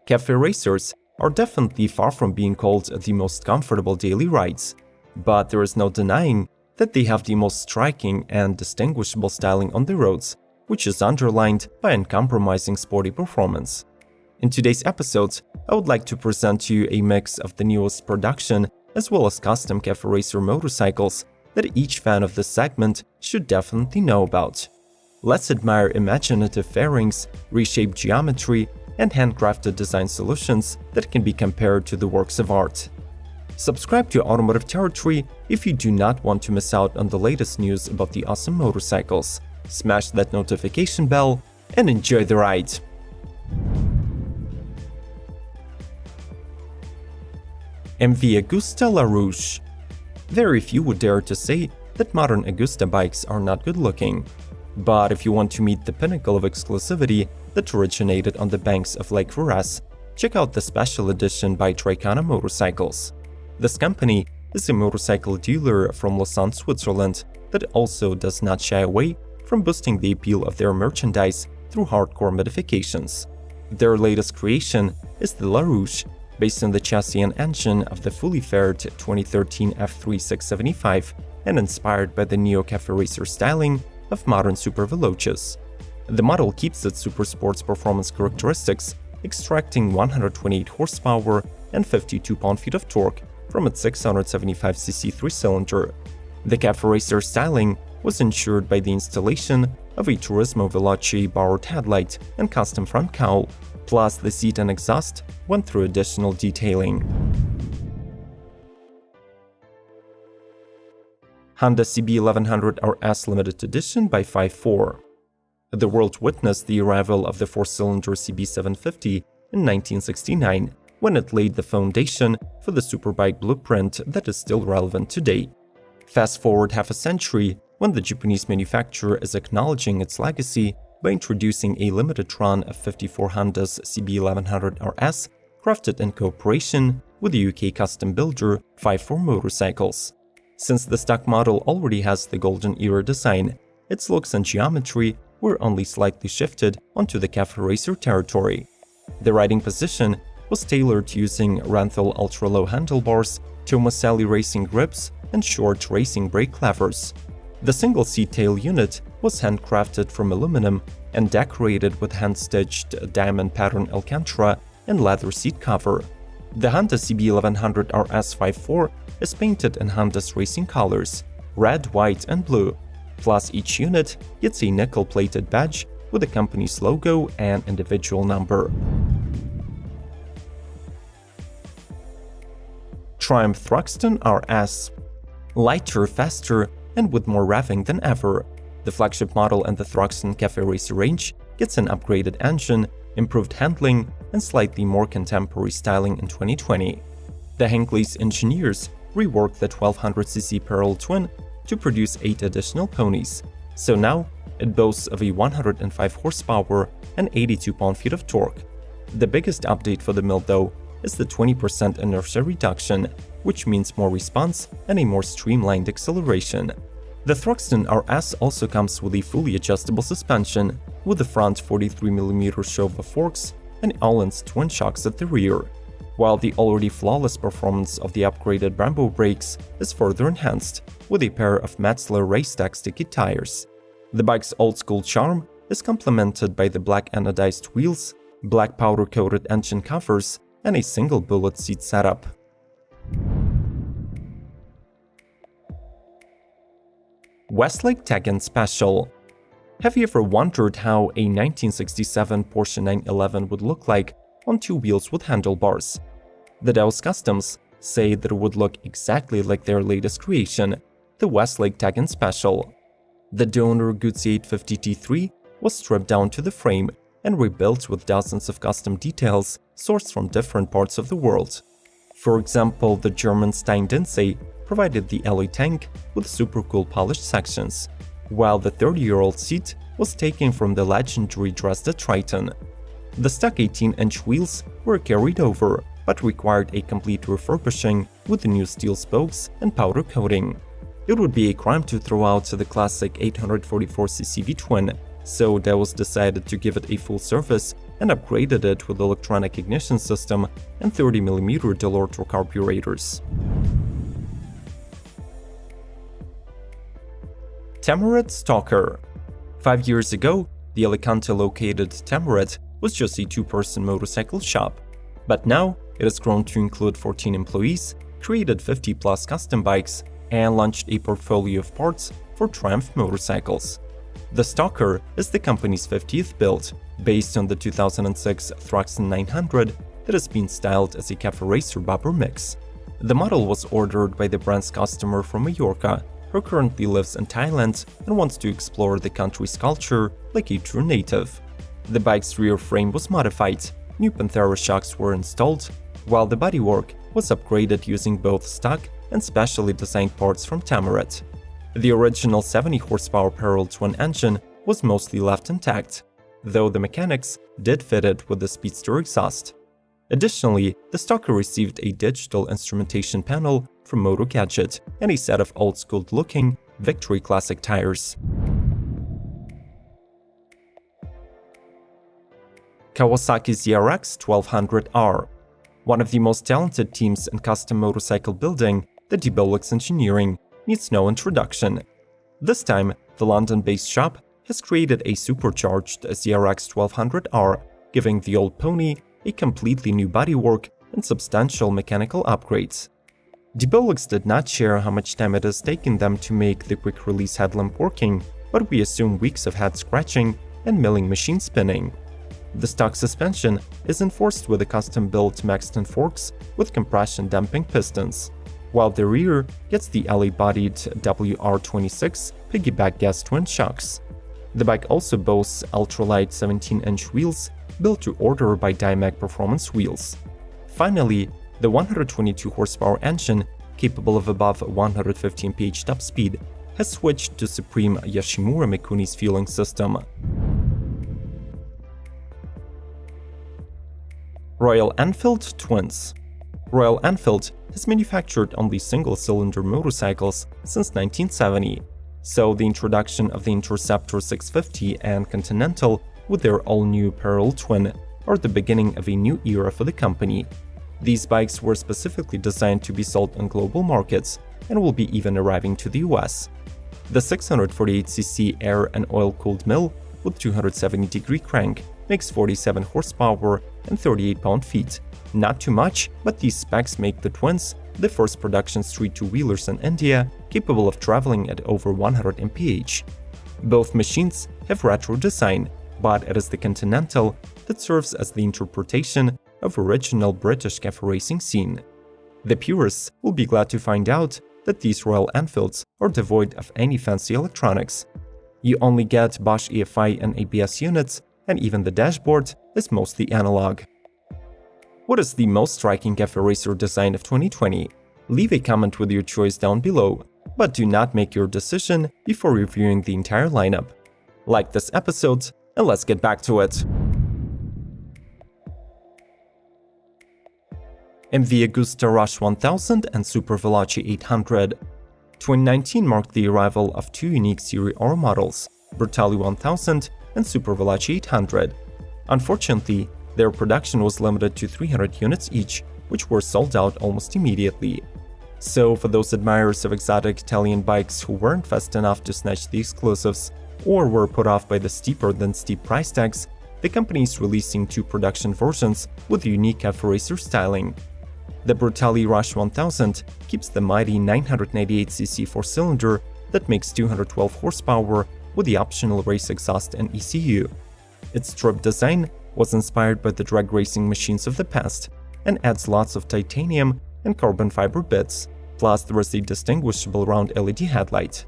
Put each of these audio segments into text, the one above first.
Cafe racers are definitely far from being called the most comfortable daily rides, but there is no denying that they have the most striking and distinguishable styling on the roads, which is underlined by uncompromising sporty performance. In today's episode, I would like to present to you a mix of the newest production as well as custom cafe racer motorcycles that each fan of this segment should definitely know about. Let's admire imaginative fairings, reshaped geometry, and handcrafted design solutions that can be compared to the works of art. Subscribe to Automotive Territory if you do not want to miss out on the latest news about the awesome motorcycles. Smash that notification bell and enjoy the ride! MV Agusta LaRouche. Very few would dare to say that modern Agusta bikes are not good looking. But if you want to meet the pinnacle of exclusivity that originated on the banks of Lake Forez, check out the special edition by Tricana Motorcycles. This company is a motorcycle dealer from Lausanne, Switzerland that also does not shy away from boosting the appeal of their merchandise through hardcore modifications. Their latest creation is the LaRouche, based on the chassis and engine of the fully faired 2013 F3 675 and inspired by the neo-cafe racer styling of modern super veloces. The model keeps its super sports performance characteristics, extracting 128 horsepower and 52 pound-feet of torque from its 675cc 3-cylinder. The cafe racer styling was ensured by the installation of a Turismo Veloce borrowed headlight and custom front cowl, plus the seat and exhaust went through additional detailing. Honda CB1100 RS Limited Edition by 5.4. The world witnessed the arrival of the 4-cylinder CB750 in 1969, when it laid the foundation for the superbike blueprint that is still relevant today. Fast forward half a century, when the Japanese manufacturer is acknowledging its legacy by introducing a limited run of 54 Honda's CB1100 RS, crafted in cooperation with the UK custom builder 5.4 Motorcycles. Since the stock model already has the golden era design, its looks and geometry were only slightly shifted onto the cafe racer territory. The riding position was tailored using Renthal ultra-low handlebars, Tomaselli racing grips, and short racing brake levers. The single-seat tail unit was handcrafted from aluminum and decorated with hand-stitched diamond pattern Alcantara and leather seat cover. The Honda CB1100 RS 5.4 is painted in Honda's racing colors, red, white, and blue, plus each unit gets a nickel-plated badge with the company's logo and individual number. Triumph Thruxton RS. Lighter, faster, and with more revving than ever, the flagship model in the Thruxton Cafe Racer range gets an upgraded engine, improved handling, and slightly more contemporary styling in 2020. The Hinckley's engineers reworked the 1200cc parallel twin to produce 8 additional ponies, so now it boasts of a 105 horsepower and 82 pound-feet of torque. The biggest update for the mill, though, is the 20% inertia reduction, which means more response and a more streamlined acceleration. The Thruxton RS also comes with a fully adjustable suspension, with the front 43mm Shova forks and Öhlins twin shocks at the rear, while the already flawless performance of the upgraded Brembo brakes is further enhanced with a pair of Metzler Racetrack sticky tires. The bike's old-school charm is complemented by the black anodized wheels, black powder-coated engine covers, and a single bullet seat setup. Westlake Tech-In Special. Have you ever wondered how a 1967 Porsche 911 would look like on 2 wheels with handlebars? The Dows Customs say that it would look exactly like their latest creation, the Westlake Tech-In Special. The donor Guzzi 850 T3 was stripped down to the frame and rebuilt with dozens of custom details sourced from different parts of the world. For example, the German Stein-Dinsey provided the alloy tank with super cool polished sections, while the 30-year-old seat was taken from the legendary Dresda Triton. The stock 18-inch wheels were carried over, but required a complete refurbishing with the new steel spokes and powder coating. It would be a crime to throw out the classic 844cc V-twin, so Dows decided to give it a full service and upgraded it with electronic ignition system and 30mm Delorto carburetors. Tamaret Stalker. 5 years ago, the Alicante-located Tamaret was just a two-person motorcycle shop, but now it has grown to include 14 employees, created 50-plus custom bikes, and launched a portfolio of parts for Triumph motorcycles. The Stalker is the company's 50th build, based on the 2006 Thruxton 900 that has been styled as a cafe racer bumper mix. The model was ordered by the brand's customer from Mallorca, who currently lives in Thailand and wants to explore the country's culture like a true native. The bike's rear frame was modified, new Panthera shocks were installed, while the bodywork was upgraded using both stock and specially designed parts from Tamaret. The original 70 horsepower parallel twin engine was mostly left intact, though the mechanics did fit it with the speedster exhaust. Additionally, the Stalker received a digital instrumentation panel from Moto Gadget and a set of old-school-looking Victory Classic tires. Kawasaki ZRX 1200R. One of the most talented teams in custom motorcycle building, the Debolux Engineering, needs no introduction. This time, the London-based shop has created a supercharged ZRX 1200R, giving the old pony a completely new bodywork and substantial mechanical upgrades. Debolux did not share how much time it has taken them to make the quick-release headlamp working, but we assume weeks of head scratching and milling machine spinning. The stock suspension is enforced with a custom-built Maxton forks with compression-damping pistons, while the rear gets the LA-bodied WR26 piggyback gas twin shocks. The bike also boasts ultralight 17-inch wheels built to order by Dymac Performance Wheels. Finally, the 122 horsepower engine, capable of above 115 mph top speed, has switched to Supreme Yoshimura Mikuni's fueling system. Royal Enfield Twins. Royal Enfield has manufactured only single-cylinder motorcycles since 1970, so the introduction of the Interceptor 650 and Continental with their all-new parallel twin are the beginning of a new era for the company. These bikes were specifically designed to be sold on global markets and will be even arriving to the US. The 648cc air and oil-cooled mill with 270-degree crank makes 47 horsepower and 38 pound-feet. Not too much, but these specs make the Twins the first production street two-wheelers in India capable of traveling at over 100 mph. Both machines have retro design, but it is the Continental that serves as the interpretation of original British cafe racing scene. The purists will be glad to find out that these Royal Enfields are devoid of any fancy electronics. You only get Bosch EFI and ABS units, and even the dashboard is mostly analog. What is the most striking cafe racer design of 2020? Leave a comment with your choice down below, but do not make your decision before reviewing the entire lineup. Like this episode, and let's get back to it. MV Agusta Rush 1000 and Super Veloce 800. 2019 marked the arrival of two unique Serie R models, Brutale 1000 and Super Veloce 800. Unfortunately, their production was limited to 300 units each, which were sold out almost immediately. So for those admirers of exotic Italian bikes who weren't fast enough to snatch the exclusives, or were put off by the steeper-than-steep price tags, the company is releasing two production versions with unique cafe racer styling. The Brutale Rush 1000 keeps the mighty 998cc four-cylinder that makes 212 horsepower with the optional race exhaust and ECU. Its strip design was inspired by the drag racing machines of the past and adds lots of titanium and carbon fiber bits, plus there is a distinguishable round LED headlight.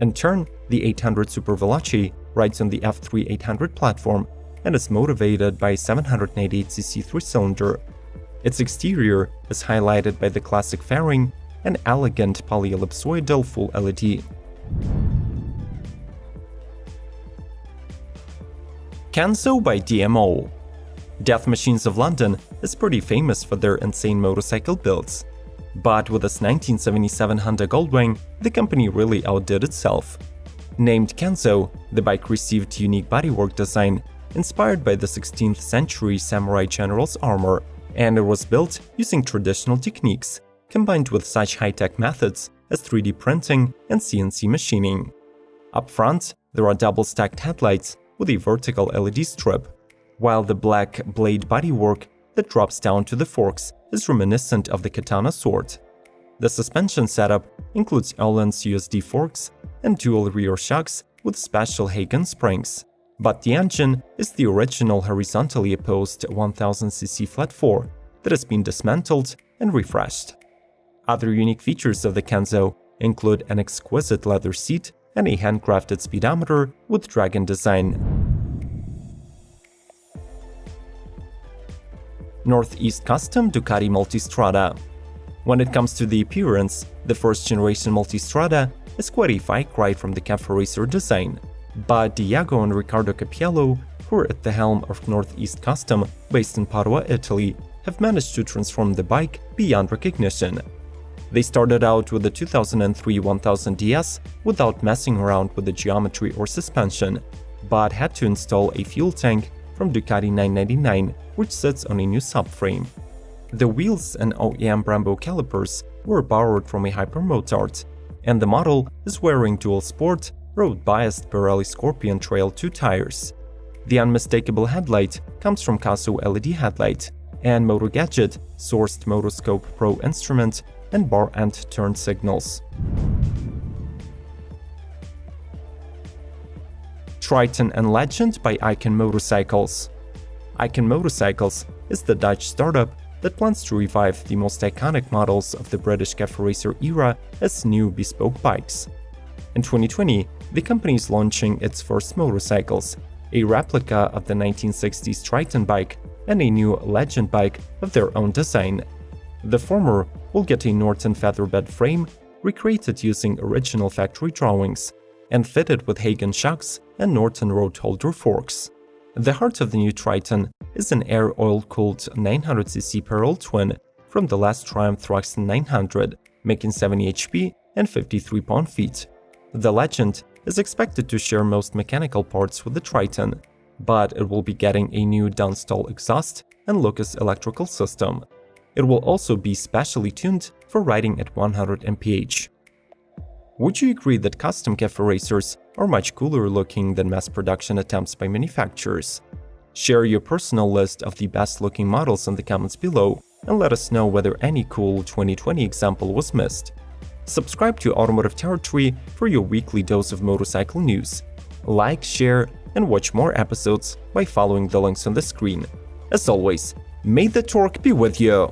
In turn, the 800 Super Veloce rides on the F3 800 platform and is motivated by a 798cc three-cylinder. Its exterior is highlighted by the classic fairing and elegant polyellipsoidal full LED. Kenzo by DMO. Death Machines of London is pretty famous for their insane motorcycle builds. But with its 1977 Honda Goldwing, the company really outdid itself. Named Kenzo, the bike received unique bodywork design inspired by the 16th century samurai general's armor, and it was built using traditional techniques, combined with such high-tech methods as 3D printing and CNC machining. Up front, there are double-stacked headlights with a vertical LED strip, while the black blade bodywork that drops down to the forks is reminiscent of the katana sword. The suspension setup includes Öhlins USD forks and dual rear shocks with special Hagen springs, but the engine is the original horizontally opposed 1000cc flat 4 that has been dismantled and refreshed. Other unique features of the Kenzo include an exquisite leather seat and a handcrafted speedometer with dragon design. Northeast Custom Ducati Multistrada. When it comes to the appearance, the first-generation Multistrada is quite a far cry from the Cafe Racer design, but Diego and Riccardo Cappiello, who are at the helm of Northeast Custom, based in Padua, Italy, have managed to transform the bike beyond recognition. They started out with the 2003 1000 DS without messing around with the geometry or suspension, but had to install a fuel tank from Ducati 999, which sits on a new subframe. The wheels and OEM Brembo calipers were borrowed from a Hypermotard, and the model is wearing dual sport, road-biased Pirelli Scorpion Trail 2 tires. The unmistakable headlight comes from Caso LED headlight, and Moto Gadget sourced Motoscope Pro instrument and bar end turn signals. Triton and Legend by Icon Motorcycles. Icon Motorcycles is the Dutch startup that plans to revive the most iconic models of the British Cafe Racer era as new bespoke bikes. In 2020, the company is launching its first motorcycles, a replica of the 1960s Triton bike and a new Legend bike of their own design. The former will get a Norton featherbed frame recreated using original factory drawings and fitted with Hagen shocks and Norton road holder forks. The heart of the new Triton is an air oil-cooled 900cc parallel twin from the last Triumph Thruxton 900, making 70 HP and 53 pound-feet. The Legend is expected to share most mechanical parts with the Triton, but it will be getting a new downstall exhaust and Lucas electrical system. It will also be specially tuned for riding at 100 mph. Would you agree that custom Cafe Racers are much cooler looking than mass production attempts by manufacturers? Share your personal list of the best looking models in the comments below and let us know whether any cool 2020 example was missed. Subscribe to Automotive Territory for your weekly dose of motorcycle news. Like, share, and watch more episodes by following the links on the screen. As always, may the torque be with you!